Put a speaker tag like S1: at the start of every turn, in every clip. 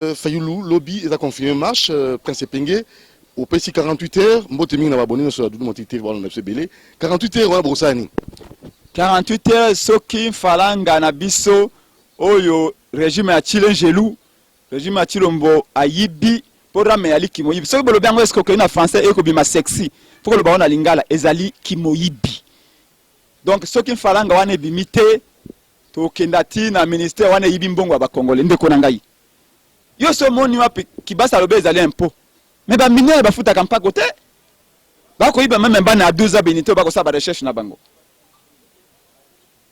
S1: Fayulu, lobby, il a confirmé marche, Prince Penge, au PC 48 heures, Mbotemi n'a abonné sur la double montité, voilà, on a fait 48 heures, on a brossani.
S2: 48 heures, soki falanga na biso, oyo, régime ya Chilengelou, régime ya Chilombo, ayibi, programme ya li kimoyibi. Soki bolo biango esko ke na français, eko bima sexy, pour que le baron na lingala, ezali kimoyibi. Donc, soki falanga wane bimite, to kendati na ministère wane yibi mbongo wa bakongole, ndeko na ngai. Yo so moni wapi kibasa lobe ezali impôt. Mais ba minere ba futa kampa côté. Ba ko yiba même bana 12 ans benito ba ko sa ba recherche na bango.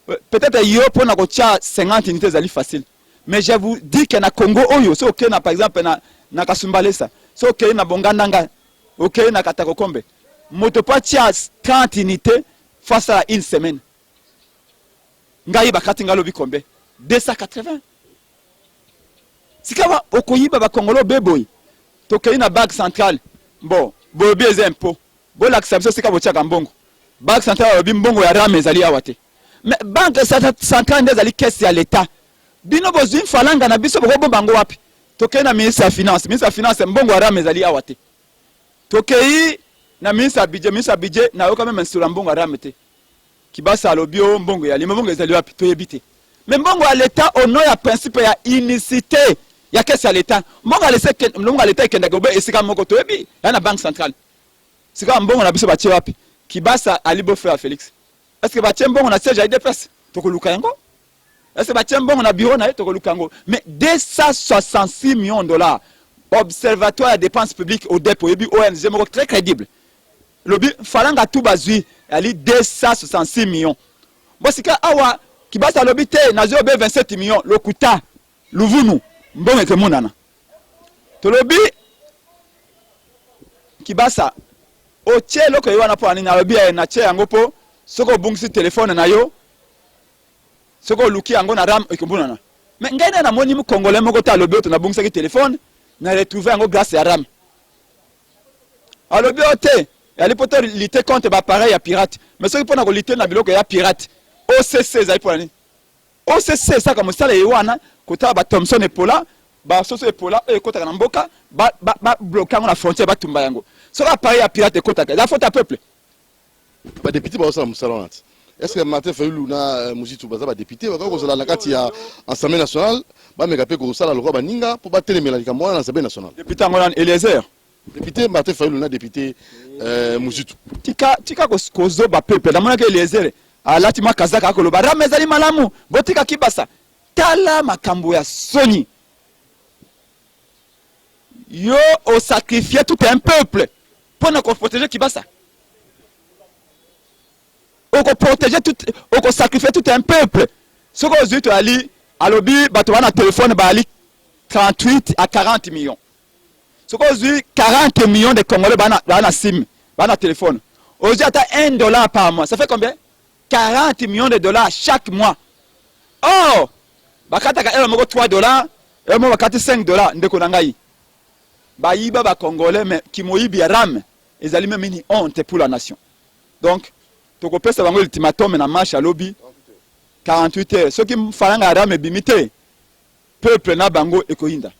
S2: Peut-être yo pona ko tia 50 unités ezali facile. Mais je vous dis que na Congo oyo so okay na par exemple na Kasumbalesa, so okay na Bongandanga, okay na Katakokombe. Moto pa tia 30 unités face à une semaine. Ngai ba katinga lobi kombe 280. Sikawa okoyiba ba Congolo beboy. Tokei na banque centrale. Bon, bobi eze impôt. Bo l'acception sika bo tiaka mbongo. Banque centrale lobi mbongo ya rame ezali awate. Mais banque centrale ndezali caisse ya l'état. Bino bozwi falanga na biso boko bango wapi. Tokei na ministre ya finance. Ministre ya finance mbongo ya rame ezali awate. Tokei na ministre ya budget na yoka même insula mbongo ya rame te. Kibasa lobio mbongo ya mbongo ezali wapi toyebite. Mais mbongo ya l'état au nom ya principe ya unicité. Ya kesi ya l'État. Mbongo l'État ikenda gobe esika moko toyebi ya na banque centrale. Sika mbongo na biso batie wapi? Kibasa alibo frère Félix. Est-ce que batie mbongo na siège ya IDPS? Tokoluka yango? Est-ce que batie mbongo na bureau na tokoluka yango? Mais 266 millions de dollars. Observatoire de dépenses publiques au dépôt yebi ONG moko très crédible. Lobi falanga tout bazui ali 266 millions. Bon sika awa Kibasa lobi te na 27 millions lokuta Luvunu mbongo ke munana tolobi Kibasa oche loko yo na po ani na lobi na che yango po soko bungisi telefone na yo soko luki yango na ram ekumbunana mais ngene na moni mu congolais moko ta lobi to na bungisa ki telefone na retrouver yango grâce à ram alobi ote ya lipoto lutter contre ba pareil ya pirate mais soki pona ko lutter na biloko ya pirate OCC za ipona OCC ça comme ça les wana kota ba Thomson epola ba soso epola e kota na mboka ba bloquer na frontière ba tumba yango soka appareil ya pirate kota la faute à peuple
S1: Ba député ba osala musala est-ce que Martin Fayulu na Muzitu baza ba député ba ko zala na kati ya Assemblée nationale ba meka pe ko sala lokwa baninga po ba telemela likambo na Assemblée nationale
S2: député ngona Eliezer
S1: député Martin Fayulu na député Muzitu
S2: tika ko zo ba peuple na mona ke Eliezer alati makazaka ko loba ramezali malamu botika Kibasa tala makambo ya soni yo o sacrifier tout un peuple pour ne protéger Kibasa o protéger tout o sacrifier tout un peuple ce que zut ali alobi bato wana téléphone ba ali 38 à 40 millions ce que zut 40 millions de Congolais bana sim bana téléphone aujourd'hui ata $1 par mois ça fait combien 40 millions de dollars chaque mois. Oh bakataka elo moko $3 elo moko bakati $5 ndeko na ngai bayiba ba Congolais mais kimoyibi ya ram ezali même une honte pour la nation. Donc tokopesa bango ultimatum na marche à lobby 48 heures ceux qui falanga ram bimité peuple na bango ekoyinda.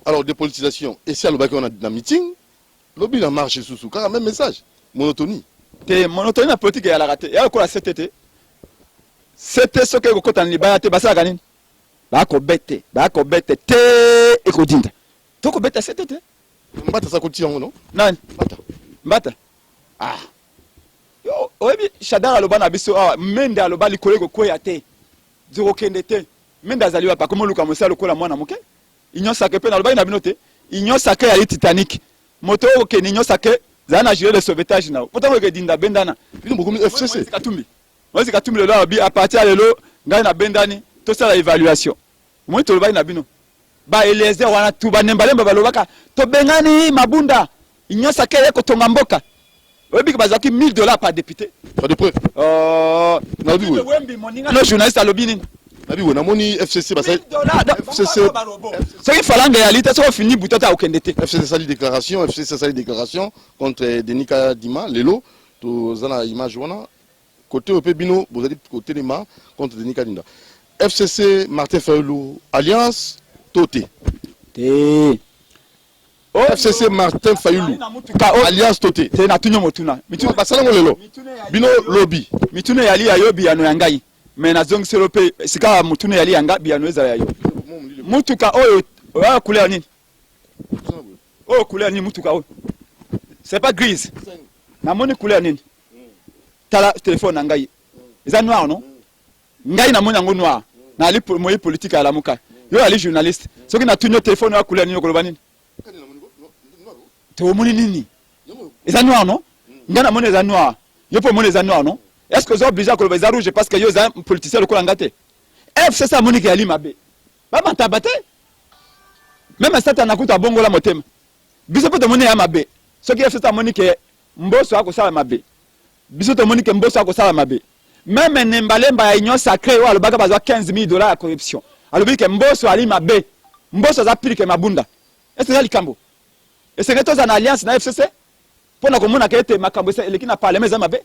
S1: Alors dépolitisation et si alobaki on a na meeting lobby la marche sous car même message monotonie
S2: te monotonie na politique ya la raté ya ko la CTT c'était ce que ko tan libaya te basaka nini ba ko bete te ekodinda to ko bete CTT
S1: mbata sa ko tiango non
S2: nani mbata yo oyebi Shadara aloba na biso mende aloba likolo ko ya te zero kende te mende azaliwa pa komo luka mosala lokola mwana moke inyo sake pe na aloba na binote inyo sake ya Titanic moto ko inyo sake zana gérer le sauvetage na pourtant ko dinda bendana
S1: bino bokomi FCC
S2: katumbi moi katumbi lelo abi à partir lelo ngai na bendani to sala évaluation moi to loba na bino ba Eliezer wana tu ba nembalemba balobaka to bengani mabunda inyosa kele ko tonga mboka obi bazaki $1000 par député
S1: pas de preuve
S2: na bi wembi moninga no journaliste alobini
S1: na bi wona moni FCC ba FCC
S2: ce qui falanga ya lita so fini butata okendete
S1: FCC sali déclaration contre Denika Dima lelo to zana image wana côté au Pébino vous allez côté les mains contre Denika Dinda FCC Martin Fayulu alliance Toté
S2: te
S1: FCC Martin Fayulu Alliance Toté
S2: te na tunyo motuna
S1: mituna basalango lelo bino lobby
S2: mituna yali ya yo biyano ya ngai me na zong selo pe sika mutuna yali ya ngai biyano ezala ya yo mutuka oyo oya couleur nini oyo couleur nini mutuka oyo c'est pas grise na moni couleur nini tala téléphone na ngai eza noir non ngai na moni yango noir na ali moyi politique ala muka yo ali journaliste soki na tunyo téléphone ya couleur nini koloba nini te omoni nini eza noir non ngai na moni eza noir yo po moni eza noir non est-ce que vous êtes obligé koloba eza rouge parce que yo eza politicien lokola ngate c'est ça moni ke ali mabe ba bantabate même ça na kuta bongo la motema biso po to moni ya mabe soki c'est ça moni ke mboso akosala mabe biso to moni ke mboso akosala mabe même nembalemba ya union sacrée wa alobaka bazwa $15,000 ya corruption alobi ke mboso ali mabe mboso za pili ke mabunda est-ce que likambo et c'est que tous en alliance na FCC pour na komona ke ete makambo ça eleki na parlement za mabe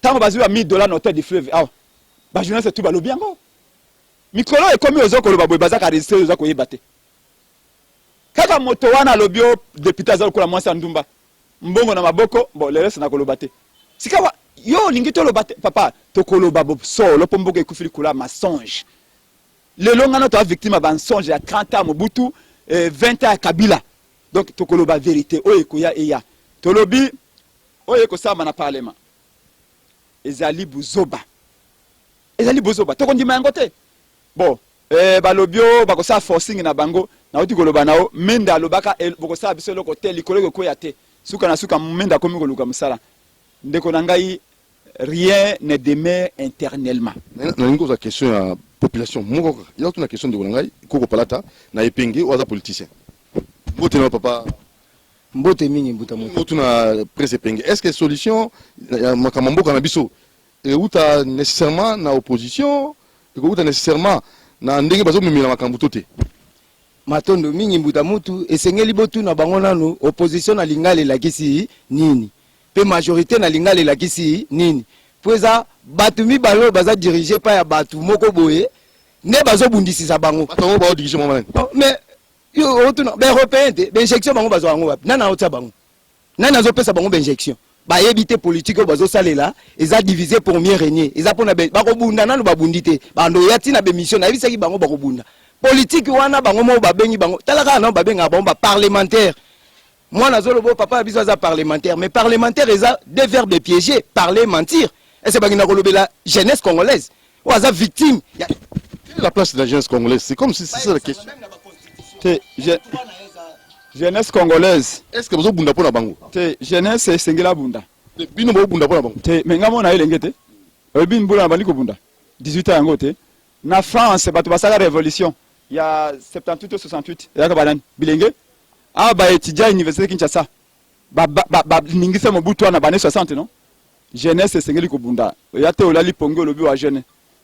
S2: tango bazwa $1,000 na hôtel du fleuve ah ba journaliste tout balobi yango mikolo e komi ozo koloba boy bazaka resté ozo koyeba te kaka moto wana lobio député azalo kola mwasa ndumba mbongo na maboko bon le reste na koloba te sika wa yo lingi to loba te papa to koloba bo solo po mboka ekufili kula mensonge le longana to victime ba mensonge ya 30 ans Mobutu 20 ans Kabila donc to koloba vérité oyo ekoya eya to lobi oyo ekosama na parlement ezali buzoba to kondima yango te bon balobio bakosa forcing na bango na oti koloba nao menda alobaka bokosa biso loko te likolo ko ya te suka na suka menda komi koluka musala ndeko na ngai rien ne demeure éternellement
S1: na ningo za question ya population moko ya tuna question de ngai koko palata na epenge waza politicien mbote na papa
S3: mbote mingi mbuta moto
S1: tuna presse epenge est-ce que solution ya makambo kana biso uta nécessairement na opposition uta nécessairement na ndenge bazo mimila makambo tote
S3: matondo mingi mbuta mutu esengeli botu na bango nanu opposition na lingale lakisi nini pe majorité na lingale lakisi nini poza batu mi balo baza diriger pa ya batu moko boye ne bazo bundisisa bango
S1: bato ba diriger mo malani
S3: mais yo otuna ba européen te ba injection bango bazo bango wapi nana otsa bango nana zo pesa bango ba injection ba yebite politique bazo salela eza diviser pour mieux régner eza pona ba ko bunda nanu ba bundite bando yati na be mission na bisaki bango ba ko bunda politique wana bango mo ba bengi bango talaka na ba benga bango ba parlementaire moi nazolo bo papa biso za parlementaire mais parlementaire eza deux verbes piégés parler mentir et c'est bagina kolobela jeunesse congolaise ou aza victime
S1: la place de la jeunesse congolaise c'est comme si c'est ça la question
S2: jeunesse congolaise
S1: est-ce que vous bunda pona bango
S2: te jeunesse sengela bunda
S1: bino bo bunda pona bango
S2: te menga mona elenge te bin bula bali ko bunda 18 ans yango te na France bato basala révolution il y a 78 ou 68 ya ka banani bilenge ba étudiant université Kinshasa ba ningisa Mobutu na bane 60 non jeunesse sengeli ko bunda ya te olali pongo lobi wa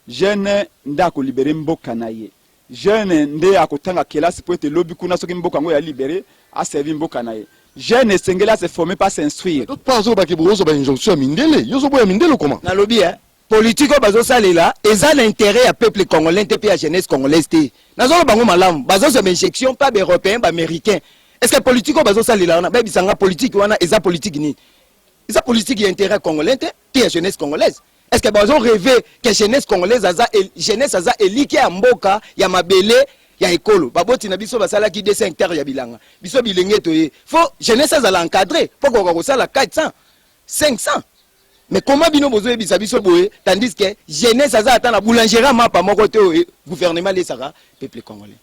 S2: jeune nda ko libérer mboka na ye jeune nde akotanga kelasi po ete lobi kuna soki mboka ngo ya libérer a servi mboka na ye jeune sengeli se former pas s'instruire
S1: d'autres pas zo ba ke bozo ba injonction mindele yo zo boya mindele comment
S3: na lobi politique bazo salela eza l'intérêt ya peuple congolais te pe ya jeunesse congolaise te nazo bango malamu bazo se injection pas européen ba américain est-ce que politique bazo salela wana ba bisanga politique wana eza politique ni eza politique ya intérêt congolais te ya jeunesse congolaise est-ce que bazo rêver que jeunesse congolaise jeunesse aza elike ya mboka ya mabele ya ekolo baboti na biso basala ki 2 hectares ya bilanga biso bilenge to ye faut jeunesse azala encadrer poko ko sala 400 500 mais comment bino bozo ebisa biso boye tandis que jeunesse aza ata na boulangerie mapa moko te gouvernement lesaka peuple congolais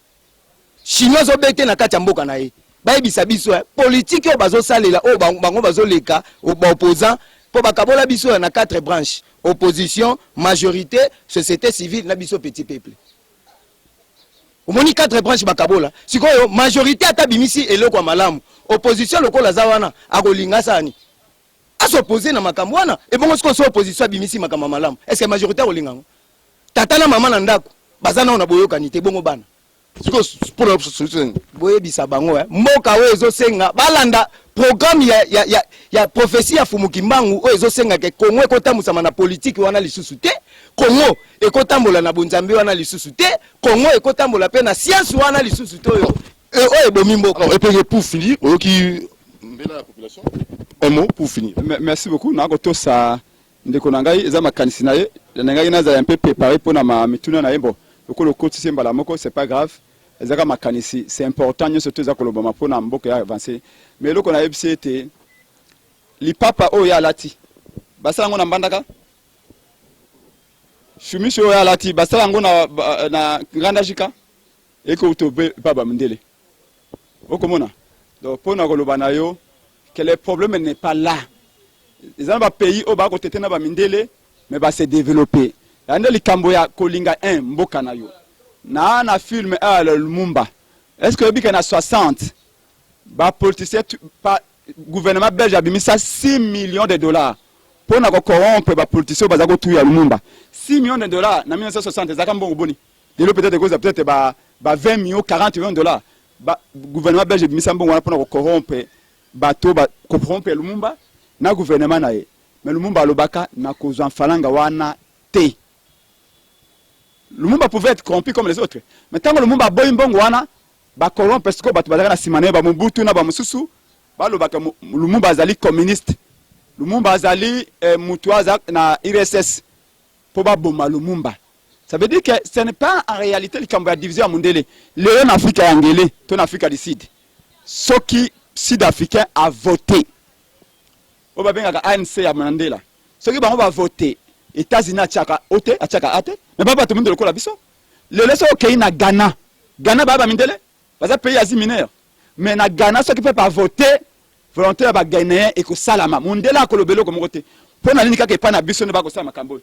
S3: chinois zo bete na kati ya mboka na ye ba ebisa biso politique o bazo salela o bango bazo leka o ba opposant po bakabola biso na 4 branches opposition majorité société civile na biso petit peuple omoni 4 branches bakabola sikoyo majorité ata bimisi eloko malamu opposition lokola za wana akolinga sani s'opposer na makambo wana et bon ce opposition bimisi makambo malamu est-ce que majorité olinga tata na mama na ndako bazana na boyokani te bongo bana
S1: siko pour la solution
S3: boye bisa bango mboka o ezosenga balanda programme ya prophétie ya Fumukimbangu o ezosenga ke Congo ekotambusa na politique wana lisusu te Congo ekotambola na bonzambe wana lisusu te Congo ekotambola pe na science wana lisusu to yo oyo ebomi mboka.
S1: Alors, et puis pour finir, qui la population, un mot pour finir.
S2: Merci beaucoup. Na ko to sa ndeko na ngai eza makanisi na ye. Na ngai na za un peu préparé pour na ma mituna na yembo. Lokolo koti semba la moko c'est pas grave. Ezaka makanisi c'est important nyo surtout za koloba mapona mboka ya avancer. Mais loko na yebisi ete li papa o ya lati. Basala ngo na mbandaka. Shumisho o ya lati basala ngo na nganda jika. Eko utobe baba mndele. Okomona. Donc pour na koloba na yo que le problème n'est pas là. Les autres pays au bas côté na ba mindele mais va se développer. Ande likambo ya kolinga 1 mboka na yo. Na film à Lumumba. Est-ce que bika na 60 ba politicien pas gouvernement belge a mis ça 6 millions de dollars pour na ko corrompre ba politicien ba za ko tuya Lumumba. 6 millions de dollars na 1960 za kambongo boni. Delo peut-être ba 20 millions 40 millions de dollars. Ba gouvernement belge a mis ça mbongo pour na ko corrompre bato ba corrompre Lumumba na gouvernement na ye. Mais Lumumba lobaka na kozwa falanga wana te. Lumumba pouvait être corrompu comme les autres. Mais tant que Lumumba boy mbongo wana ba corrompre parce que bato bazaka na simane ba Mobutu na ba Mususu ba lobaka Lumumba azali communiste. Lumumba azali mutuaza na IRSS pour ba boma Lumumba. Ça veut dire que ce n'est pas en réalité le cambo ya division à Mundele. Le en Afrique ya ngele, ton Afrique du Sud. Ceux qui sud-africains a voté. On va bien ANC ya Mandela. Ceux qui va voter États-Unis achaka ate, mais pas tout le monde le kola biso. Le laisse au na Ghana. Ghana ba Mandela, parce que pays Asie mineur. Mais na Ghana ceux qui peuvent pas voter volontaire ba ghanéen et ko salama. Mandela ko lobelo ko mokote. Pour na linika ke pa na biso ne ba ko salama kambo.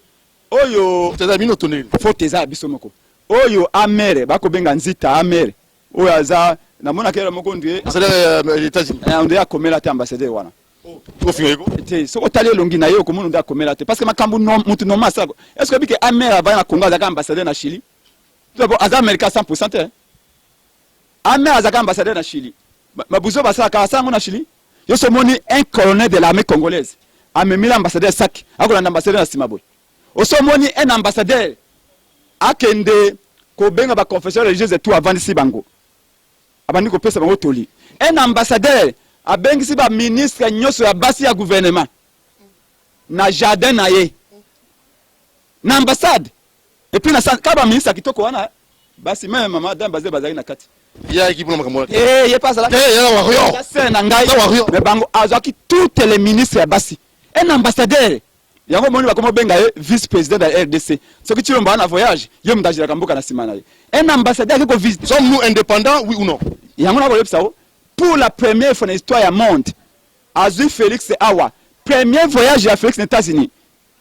S2: Oyo
S1: tezabino tonné.
S2: Faut teza biso moko. Oyo amere ba ko benga nzita amere. Oyo aza na mona kera moko ndie.
S1: C'est-à-dire les États-Unis.
S2: On doit komela te ambassadeur wana.
S1: Trop finir ko.
S2: Te soko tali longi na yo ko mona nda komela te parce que makambu non mutu no masa. Est-ce que bike amere va na Congo azaka ambassadeur na Chili? D'abord aza America 100%. Amere azaka ambassadeur na Chili. Mabuzo basa ka sango na Chili. Yo so moni un colonel de l'armée congolaise. Amemi l'ambassadeur Sak, akola ambassadeur na Simaboy. Osomoni un ambassadeur akende ko benga ba confession religieuse tout avant d'ici bango. Abandi ko pesa bango toli. Un ambassadeur a bengi si ba ministre nyoso ya basi ya gouvernement. Na jardin na ye. Na ambassade. Et puis na ka ba ministre kitoko wana basi même maman d'ambassadeur bazali na kati.
S1: Ya équipe na makambo.
S2: Il pas ça là.
S1: Ya wario.
S2: Ça na ngai. Mais bango azaki tous les ministres ya basi. Un ambassadeur yango moni bakomo benga vice-président de la RDC. Ce que tu veux en voyage, yo mdajira kamboka na simana. Un ambassadeur qui ko visite.
S1: Sommes-nous indépendants oui ou non?
S2: Yango na ko lepsa pour la première fois dans l'histoire du monde. Azui Félix Awa, premier voyage à Félix aux États-Unis.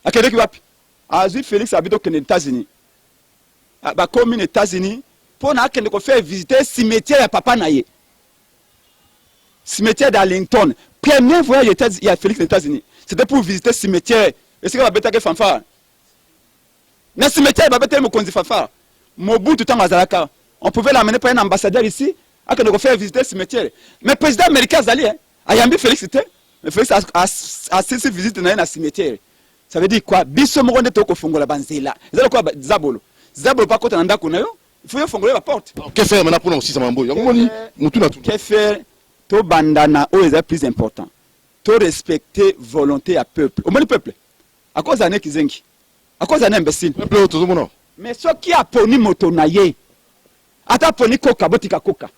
S2: A quel qui va? Azui Félix habite aux États-Unis. Ba comme aux États-Unis pour na kende ko faire visiter cimetière ya papa na ye. Cimetière d'Arlington. Premier voyage à Félix aux États-Unis. C'était pour visiter le cimetière. Et c'est que va bêter fanfare. Dans le cimetière, va bêter mon fanfare. Mobutu tout azalaka. On pouvait l'amener par un ambassadeur ici, à qu'on faire visiter le cimetière. Mais le président américain Zali, Ayambi Félix était, mais Félix a cessé de visiter dans le cimetière. Ça veut dire quoi? Biso moronde toko fongola banzela. C'est quoi Zabolo? Zabolo pas contre nanda kunayo. Il faut fongoler la porte.
S1: Que faire maintenant pour nous aussi ça mambo? Yangomoni mutu na tout.
S2: Que faire? To bandana o est plus important. To respecter volonté à peuple. Au moins le peuple. À cause d'un kizengi. À cause d'un imbécile.
S1: Peuple tout le monde.
S2: Mais ce qui a poni moto na ye. Ata poni koka botika koka.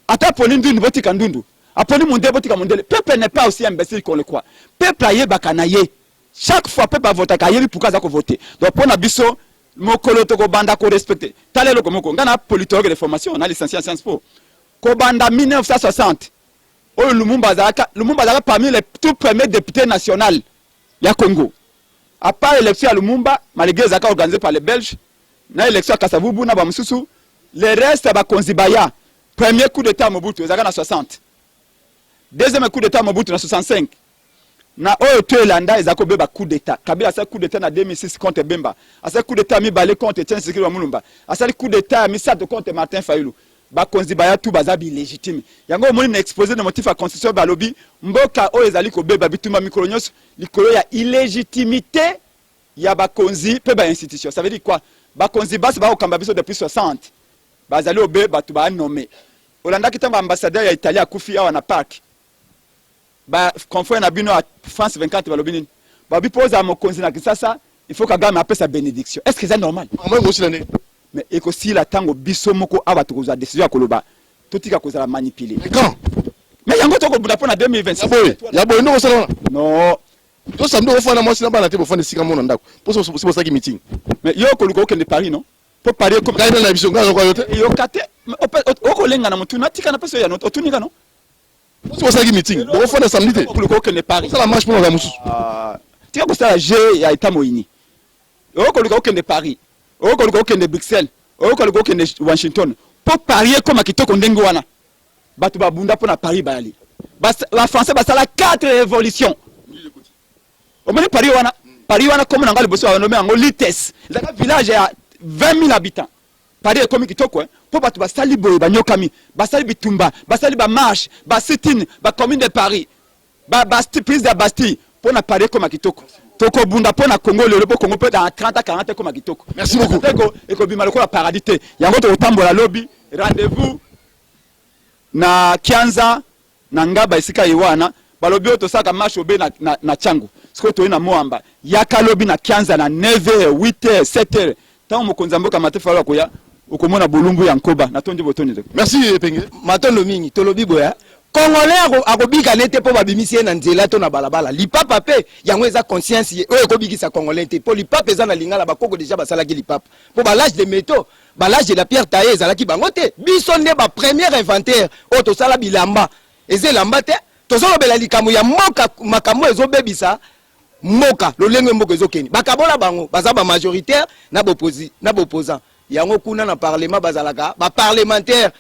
S2: Ata poni ndundu botika ndundu. Aponi monde botika mondele. Peuple n'est pas aussi imbécile qu'on le croit. Peuple aye bakana ye. Chaque fois peuple vote ka yeli pourquoi za ko voter. Donc pour na biso mokolo to ko banda ko respecter. Talelo ko moko ngana politologue de formation, on a licencié en Sciences Po. Ko banda 1960. Oh, Lumumba Zaka parmi les tout premiers députés nationaux du Congo. À part l'élection à Lumumba, malgré Zaka organisée par les Belges, l'élection à Kasavubu, na Bamususu, le reste à Konzibaya. Premier coup d'état Mobutu, Zaka na 60. Deuxième coup d'état Mobutu na 65. Na Oyo Landa, Zako Beba coup d'état. Kabila a fait coup d'état na 2006 contre Bemba. A fait coup d'état mi balé contre Etienne Tshisekedi wa Mulumba. A fait coup d'état mi Sato contre Martin Fayulu. Bakonzibaya tout bazabi légitime. Yango moni na exposé de motif à constitution balobi mboka o ezali ko beba bituma mikolo nyos likolo ya illégitimité ya bakonzi pe ba institution. Ça veut dire quoi? Bakonzi bas ba okamba biso depuis 60. Bazali obe batu ba nommé. Olanda qui est ambassadeur italien à Koufi à parc. Bah confrère na bino à France 24 balobini. Ba bi pose à mon conseil na Kisasa, il faut qu'Agame appelle sa bénédiction. Est-ce que c'est normal?
S1: Moi aussi l'année.
S2: Mais et que si la tango biso moko aba to za décision à Koloba, totika ko za manipuler.
S1: Mais quand?
S2: Mais yango to ko buda pona 2026.
S1: Ya boy no ça.
S2: Non.
S1: To samedi au fond na moi si na ba na te pour faire des sika mon ndako. Pour ça qui meeting.
S2: Mais yo ko luko de Paris non? Pour Paris comme
S1: Gagne na biso ngana ko yote.
S2: yo kate oko lenga na mutu na tika na peso ya no otunika no?
S1: Pour ça qui meeting. Au fond na samedi.
S2: Ko luko de Paris.
S1: Ça la marche pour la musu.
S2: Tika ko ça G ya État Moini. Oko luko de Paris. Oko luko de Bruxelles. Oko luko de Washington. Pour parier comme kitoko ndengo wana. Batu ba bunda pour na Paris bayali. La français ba sala 4 révolutions. Au moins Paris wana comme na ngali boso nommé en Lites. Le village a 20 000 habitants. Paris est comme kitoko pour batu ba sali boy ba nyokami, ba sali bitumba, ba sali ba marche, ba sit-in, ba commune de Paris. Ba prise de Bastille pour na Paris comme kitoko. Toko bunda pour na Congo le Congo peut dans 30 à 40 comme kitoko.
S1: Merci beaucoup.
S2: Et ko bima lokola paradis te. Yango to tambola lobby, rendez-vous na Kianza na Ngaba isika iwana balobi to saka marche obe na Changu. Siko to ina Moamba. Yaka lobi na Kianza na 9h, 8h, 7h. Tant mokonza mboka matefalo koya ukomona bulumbu ya Nkoba na tonji botoni.
S1: Merci Penge.
S3: Matondo mingi tolobi boya. Congolais akobika nete po babimisi na nzela to na balabala. Lipapa pe yango eza conscience ye. Oyo kobikisa Congolais te. Po lipapa eza na lingala bakoko déjà basala ki lipapa. Po ba l'âge de métaux, ba l'âge de la pierre taillée ezalaki bango te. Biso nde ba premier inventaire o to sala bilamba. Eze lamba te. To solo bela likamu ya moka makambo ezo bebisa. Moka lolenge mboka ezokeni. Bakabola bango baza ba majoritaire na opposant. Yango kuna na parlement bazalaka ba parlementaire.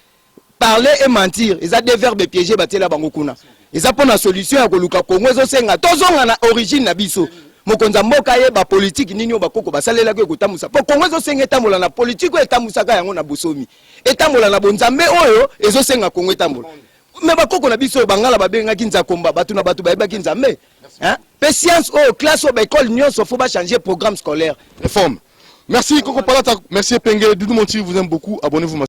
S3: Parler et mentir, ils ont des verbes piégés batela bango kuna. Ils ont pour la solution à koluka Congo zo senga tozonga na origine na biso. Mokonza mboka ye ba politique nini o bakoko basalela ko etamusa. Po Congo zo senga etamola na politique o etamusa ka yango na bosomi. Etamola na bonzambe oyo ezo senga Congo etamola. Mais bakoko na biso bangala babenga kinza komba batu na batu bayeba kinza me. Hein? Pe science o classe o ba école nyons faut pas changer programme scolaire.
S1: Réforme. Merci Coco Palata, merci Penge, Doudou Monti vous aime beaucoup, abonnez-vous.